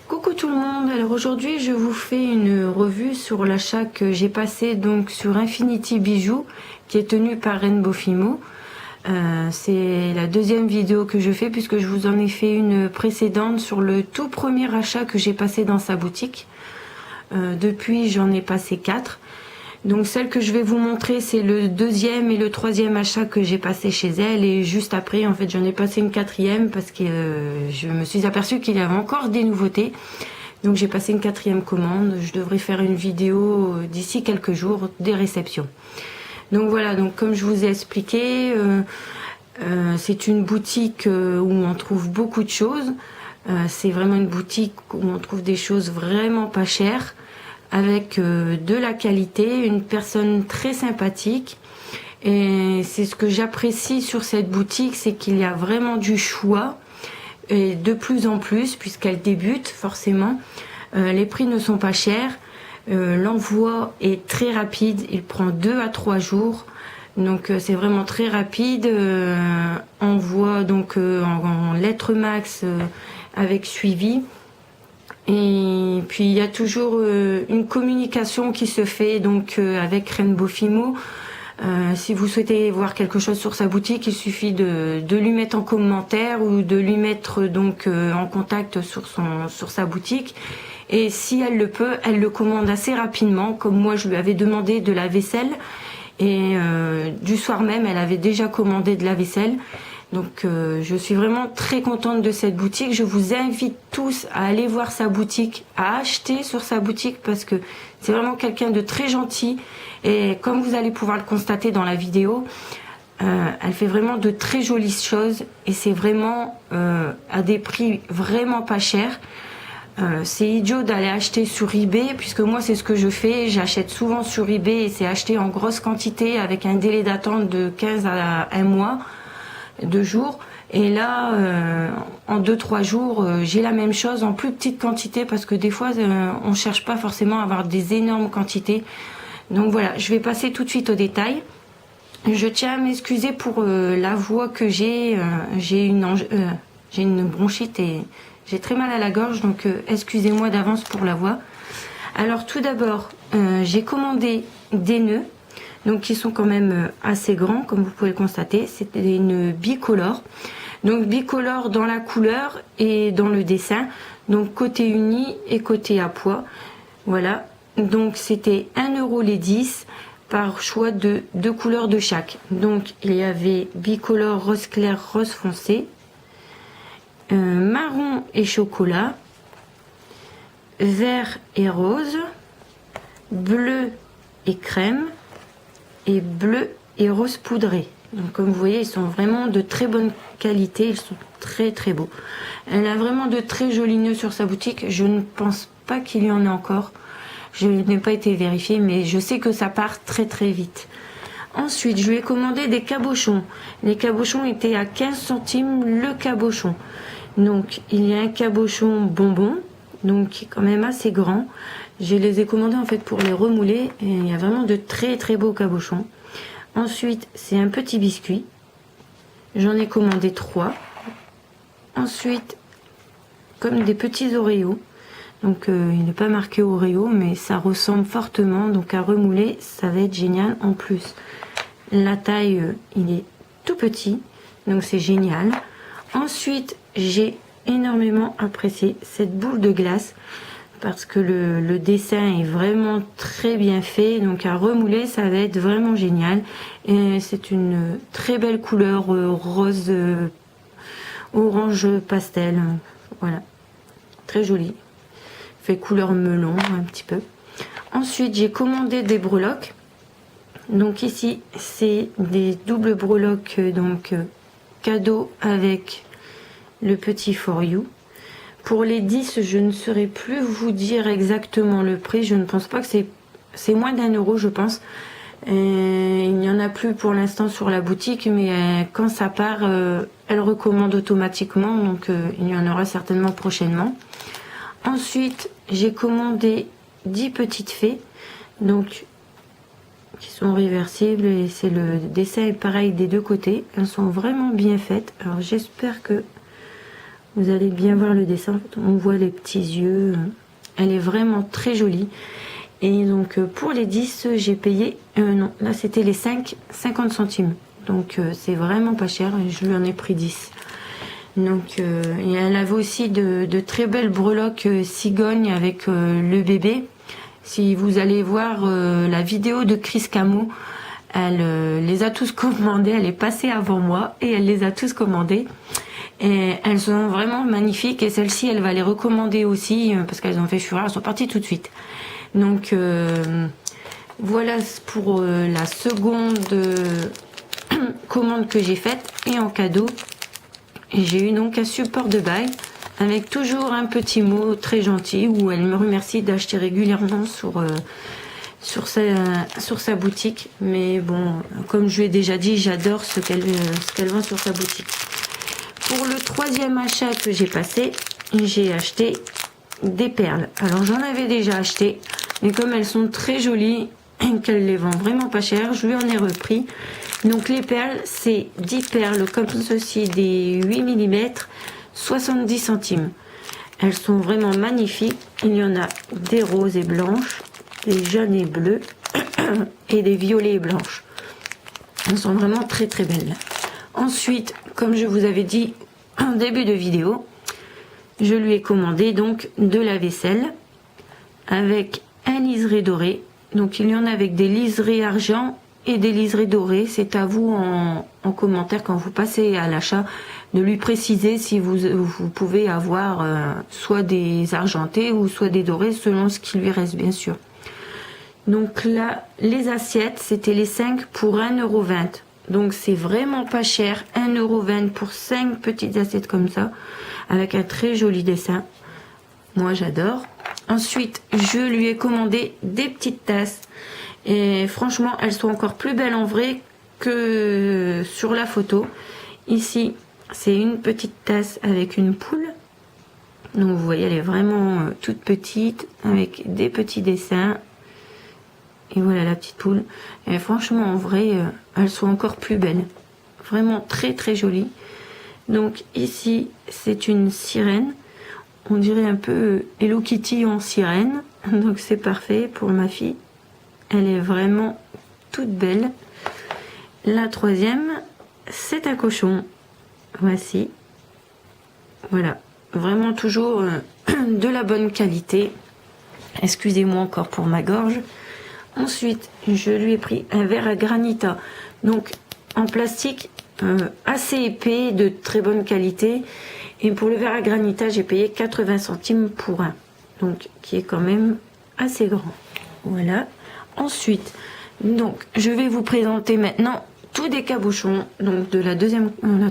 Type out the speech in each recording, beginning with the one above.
Coucou tout le monde, alors aujourd'hui je vous fais une revue sur l'achat que j'ai passé donc sur Infinity Bijoux qui est tenu par Rainbow Fimo. C'est la deuxième vidéo que je fais puisque je vous en ai fait une précédente sur le tout premier achat que j'ai passé dans sa boutique. Depuis j'en ai passé 4. Donc celle que je vais vous montrer c'est le deuxième et le troisième achat que j'ai passé chez elle, et juste après en fait j'en ai passé une quatrième parce que je me suis aperçue qu'il y avait encore des nouveautés. Donc j'ai passé une quatrième commande. Je devrais faire une vidéo d'ici quelques jours des réceptions. Donc voilà, donc comme je vous ai expliqué, c'est une boutique où on trouve beaucoup de choses. C'est vraiment une boutique où on trouve des choses vraiment pas chères, avec de la qualité, une personne très sympathique. Et c'est ce que j'apprécie sur cette boutique, c'est qu'il y a vraiment du choix, et de plus en plus, puisqu'elle débute forcément. Les prix ne sont pas chers, l'envoi est très rapide, il prend 2 à 3 jours. Donc c'est vraiment très rapide, envoi donc en lettres max avec suivi. Et puis il y a toujours une communication qui se fait donc avec Rainbow Fimo. Si vous souhaitez voir quelque chose sur sa boutique, il suffit de lui mettre en commentaire ou de lui mettre donc en contact sur sa boutique. Et si elle le peut, elle le commande assez rapidement, comme moi je lui avais demandé de la vaisselle. Et du soir même, elle avait déjà commandé de la vaisselle. Donc je suis vraiment très contente de cette boutique. Je vous invite tous à aller voir sa boutique, à acheter sur sa boutique, parce que c'est vraiment quelqu'un de très gentil. Et comme vous allez pouvoir le constater dans la vidéo, elle fait vraiment de très jolies choses. Et c'est vraiment à des prix vraiment pas chers. C'est idiot d'aller acheter sur eBay, puisque moi c'est ce que je fais. J'achète souvent sur eBay et c'est acheté en grosse quantité avec un délai d'attente de 15 à 1 mois. 2 jours, et là en 2-3 jours j'ai la même chose en plus petite quantité, parce que des fois on cherche pas forcément à avoir des énormes quantités. Donc voilà, je vais passer tout de suite au détail. Je tiens à m'excuser pour la voix que j'ai une bronchite et j'ai très mal à la gorge, donc excusez-moi d'avance pour la voix. Alors tout d'abord j'ai commandé des nœuds, donc qui sont quand même assez grands, comme vous pouvez le constater. C'est une bicolore, donc bicolore dans la couleur et dans le dessin, donc côté uni et côté à pois. Voilà, donc c'était 1 € les 10 par choix de 2 couleurs de chaque. Donc il y avait bicolore rose clair, rose foncé, marron et chocolat, vert et rose, bleu et crème, et bleu et rose poudré. Donc comme vous voyez, ils sont vraiment de très bonne qualité, ils sont très très beaux. Elle a vraiment de très jolis nœuds sur sa boutique. Je ne pense pas qu'il y en ait encore, je n'ai pas été vérifiée, mais je sais que ça part très très vite. Ensuite je lui ai commandé des cabochons. Les cabochons étaient à 15 centimes le cabochon. Donc il y a un cabochon bonbon, donc qui est quand même assez grand. Je les ai commandés en fait pour les remouler, et il y a vraiment de très très beaux cabochons. Ensuite c'est un petit biscuit, j'en ai commandé 3. Ensuite comme des petits Oreos, donc il n'est pas marqué Oreo mais ça ressemble fortement, donc à remouler ça va être génial. En plus la taille il est tout petit, donc c'est génial. Ensuite j'ai énormément apprécié cette boule de glace, parce que le dessin est vraiment très bien fait, donc à remouler ça va être vraiment génial. Et c'est une très belle couleur rose orange pastel, voilà, très jolie, fait couleur melon un petit peu. Ensuite j'ai commandé des breloques, donc ici c'est des doubles breloques, donc cadeau avec le petit for you. Pour les 10, je ne saurais plus vous dire exactement le prix. Je ne pense pas que c'est moins d'1 € je pense. Et il n'y en a plus pour l'instant sur la boutique, mais quand ça part, elle recommande automatiquement. Donc il y en aura certainement prochainement. Ensuite, j'ai commandé 10 petites fées, donc qui sont réversibles, et c'est le dessin est pareil des deux côtés. Elles sont vraiment bien faites. Alors j'espère que Vous allez bien voir le dessin. On voit les petits yeux. Elle est vraiment très jolie. Et donc pour les 10, j'ai payé... non, là c'était les 5, 50 centimes. Donc c'est vraiment pas cher. Je lui en ai pris 10. Donc, et elle avait aussi de très belles breloques cigognes avec le bébé. Si vous allez voir la vidéo de Chris Camo, elle les a tous commandés. Elle est passée avant moi et elle les a tous commandés. Et elles sont vraiment magnifiques. Et celle-ci, elle va les recommander aussi parce qu'elles ont fait fureur. Elles sont parties tout de suite. Donc voilà pour la seconde commande que j'ai faite. Et en cadeau, j'ai eu donc un support de bail avec toujours un petit mot très gentil où elle me remercie d'acheter régulièrement sur sa boutique. Mais bon, comme je lui ai déjà dit, j'adore ce qu'elle vend sur sa boutique. Pour le troisième achat que j'ai passé, j'ai acheté des perles. Alors j'en avais déjà acheté, mais comme elles sont très jolies et qu'elle les vend vraiment pas cher, je lui en ai repris. Donc les perles, c'est 10 perles comme ceci, des 8 mm, 70 centimes. Elles sont vraiment magnifiques. Il y en a des roses et blanches, des jaunes et bleues et des violets et blanches. Elles sont vraiment très très belles. Ensuite, comme je vous avais dit en début de vidéo, je lui ai commandé donc de la vaisselle avec un liseré doré. Donc il y en a avec des liserés argent et des liserés dorés. C'est à vous en commentaire quand vous passez à l'achat de lui préciser si vous pouvez avoir soit des argentés ou soit des dorés selon ce qui lui reste bien sûr. Donc là, les assiettes, c'était les 5 pour 1,20 €. Donc c'est vraiment pas cher, 1,20 € pour 5 petites assiettes comme ça, avec un très joli dessin. Moi j'adore. Ensuite, je lui ai commandé des petites tasses. Et franchement, elles sont encore plus belles en vrai que sur la photo. Ici, c'est une petite tasse avec une poule. Donc vous voyez, elle est vraiment toute petite, avec des petits dessins. Et voilà la petite poule. Et franchement, en vrai, elles sont encore plus belles. Vraiment très très jolies. Donc ici, c'est une sirène. On dirait un peu Hello Kitty en sirène. Donc c'est parfait pour ma fille. Elle est vraiment toute belle. La troisième, c'est un cochon. Voici. Voilà. Vraiment toujours de la bonne qualité. Excusez-moi encore pour ma gorge. Ensuite, je lui ai pris un verre à granita, donc en plastique assez épais, de très bonne qualité. Et pour le verre à granita, j'ai payé 80 centimes pour un, donc qui est quand même assez grand. Voilà. Ensuite, donc je vais vous présenter maintenant tous des cabochons. Donc de la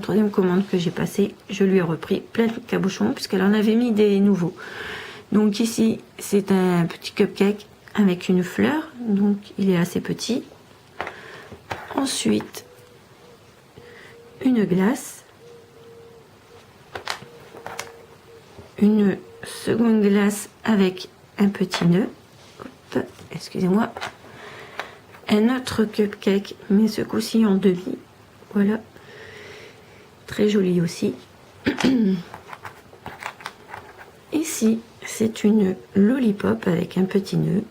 troisième commande que j'ai passée, je lui ai repris plein de cabochons puisqu'elle en avait mis des nouveaux. Donc ici, c'est un petit cupcake avec une fleur, donc il est assez petit. Ensuite, une glace, une seconde glace avec un petit nœud, hop, excusez-moi, un autre cupcake, mais ce coup-ci en demi, voilà, très joli aussi. Ici, c'est une lollipop avec un petit nœud.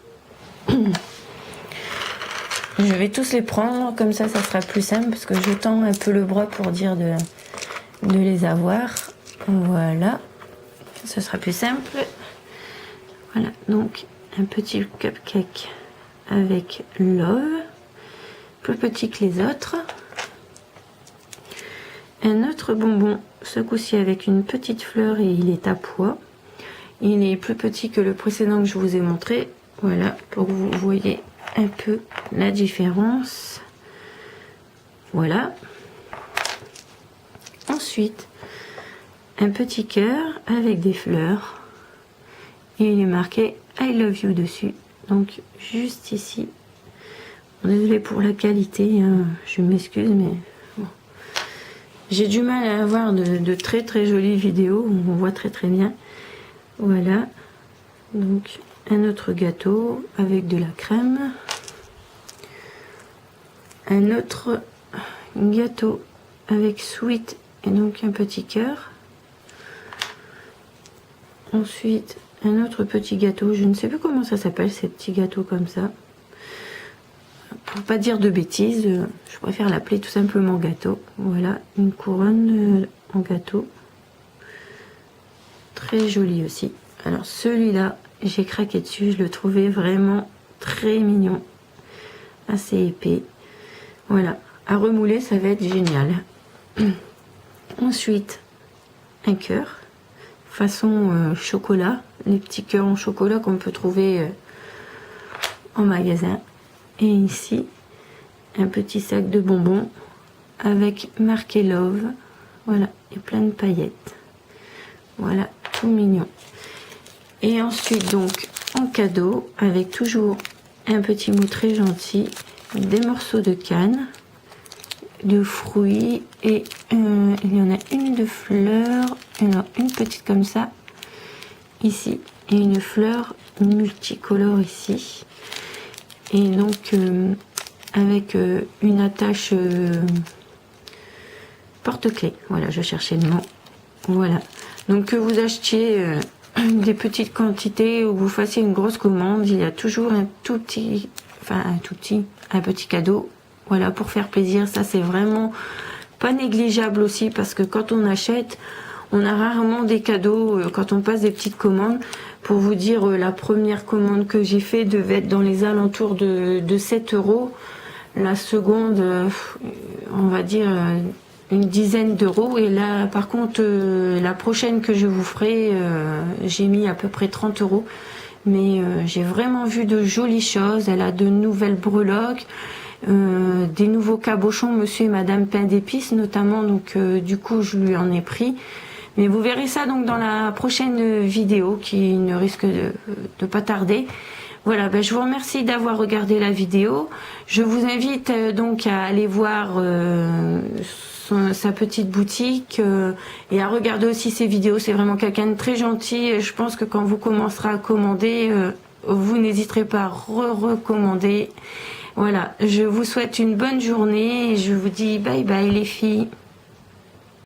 Je vais tous les prendre, comme ça sera plus simple, parce que je tends un peu le bras pour dire de les avoir. Voilà, ce sera plus simple. Voilà, donc un petit cupcake avec love, plus petit que les autres. Un autre bonbon, ce coup-ci avec une petite fleur et il est à pois. Il est plus petit que le précédent que je vous ai montré. Voilà, pour que vous voyez un peu la différence. Voilà. Ensuite, un petit cœur avec des fleurs. Et il est marqué I love you dessus. Donc, juste ici. Désolée pour la qualité, hein, je m'excuse, mais bon. J'ai du mal à avoir de très très jolies vidéos où on voit très très bien. Voilà. Donc, un autre gâteau avec de la crème. Un autre gâteau avec sweet et donc un petit cœur. Ensuite, un autre petit gâteau. Je ne sais plus comment ça s'appelle, ces petits gâteaux comme ça. Pour pas dire de bêtises, je préfère l'appeler tout simplement gâteau. Voilà, une couronne en gâteau. Très joli aussi. Alors celui-là, j'ai craqué dessus. Je le trouvais vraiment très mignon. Assez épais. Voilà, à remouler, ça va être génial. Ensuite, un cœur. Façon chocolat. Les petits cœurs en chocolat qu'on peut trouver en magasin. Et ici, un petit sac de bonbons avec marqué Love. Voilà, et plein de paillettes. Voilà, tout mignon. Et ensuite, donc, en cadeau, avec toujours un petit mot très gentil, des morceaux de canne, de fruits, et il y en a une de fleurs, alors une petite comme ça, ici, et une fleur multicolore ici. Et donc, avec une attache porte-clés. Voilà, je cherchais le mot. Voilà. Donc, que vous achetiez des petites quantités ou vous fassiez une grosse commande, il y a toujours un petit cadeau. Voilà, pour faire plaisir. Ça, c'est vraiment pas négligeable aussi parce que quand on achète, on a rarement des cadeaux quand on passe des petites commandes. Pour vous dire, la première commande que j'ai fait devait être dans les alentours de 7 €. La seconde, on va dire une dizaine d'euros. Et là, par contre, la prochaine que je vous ferai, j'ai mis à peu près 30 €. Mais j'ai vraiment vu de jolies choses. Elle a de nouvelles breloques, des nouveaux cabochons, monsieur et madame pain d'épices notamment. Donc, du coup, je lui en ai pris. Mais vous verrez ça donc dans la prochaine vidéo qui ne risque de pas tarder. Voilà, ben je vous remercie d'avoir regardé la vidéo. Je vous invite donc à aller voir sa petite boutique et à regarder aussi ses vidéos. C'est vraiment quelqu'un de très gentil. Et je pense que quand vous commencerez à commander, vous n'hésiterez pas à recommander. Voilà, je vous souhaite une bonne journée et je vous dis bye bye les filles.